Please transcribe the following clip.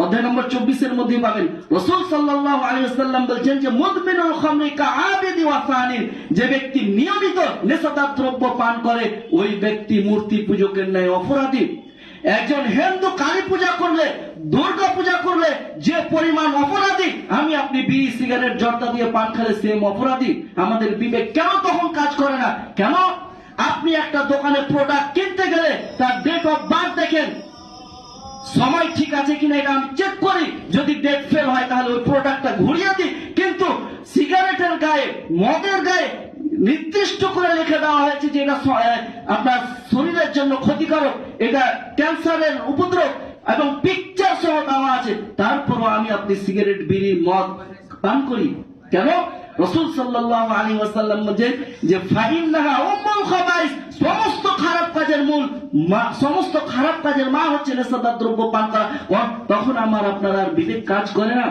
অধ্যায় নম্বর 24 এর মধ্যে পাবেন। রাসূল সাল্লাল্লাহু আলাইহি ওয়াসাল্লাম বলেছেন যে মুদমিনুল খামরি কাআবিদি ওয়া সানিন, যে ব্যক্তি নিয়মিত নেশাদার দ্রব্য পান করে ওই ব্যক্তি মূর্তি পূজকের ন্যায় অপরাধী। একজন হিন্দু কালী পূজা করলে, দুর্গা পূজা করলে যে পরিমাণ অপরাধী, আমি আপনি বিড়ি সিগারেট জর্দা দিয়ে পান খেলে সেম অপরাধী। আমাদের বিবেক কেন তখন কাজ করে না? কেন? আপনি একটা দোকানে প্রোডাক্ট কিনতে গেলে তার ডেট অফ বার্থ দেখেন, সময় ঠিক আছে কিনা এটা আমি চেক করি, যদি ডেট ফেল হয় তাহলে ওই প্রোডাক্টটা ঘুরিয়ে দিই। কিন্তু সিগারেটের গায়ে, মদের গায়ে নির্দিষ্ট করে লিখে দেওয়া হয়েছে যে এটা আপনার শরীরের জন্য ক্ষতিকারক, এটা ক্যান্সারের উপদ্রব এবং পিকচার সহ দেওয়া আছে, তারপরও আমি আপনি সিগারেট বিড়ি মদ পান করি কেন? রাসূল সাল্লাল্লাহু আলাইহি ওয়াসাল্লাম বলেন যে ফাইন্নাহা উম্মুল খাবাইস, সমস্ত খারাপ কাজের মূল, সমস্ত খারাপ কাজের মা হচ্ছে নেশাদার দ্রব্য পান করা। তখন আমার আপনার আর বিবেক কাজ করে না।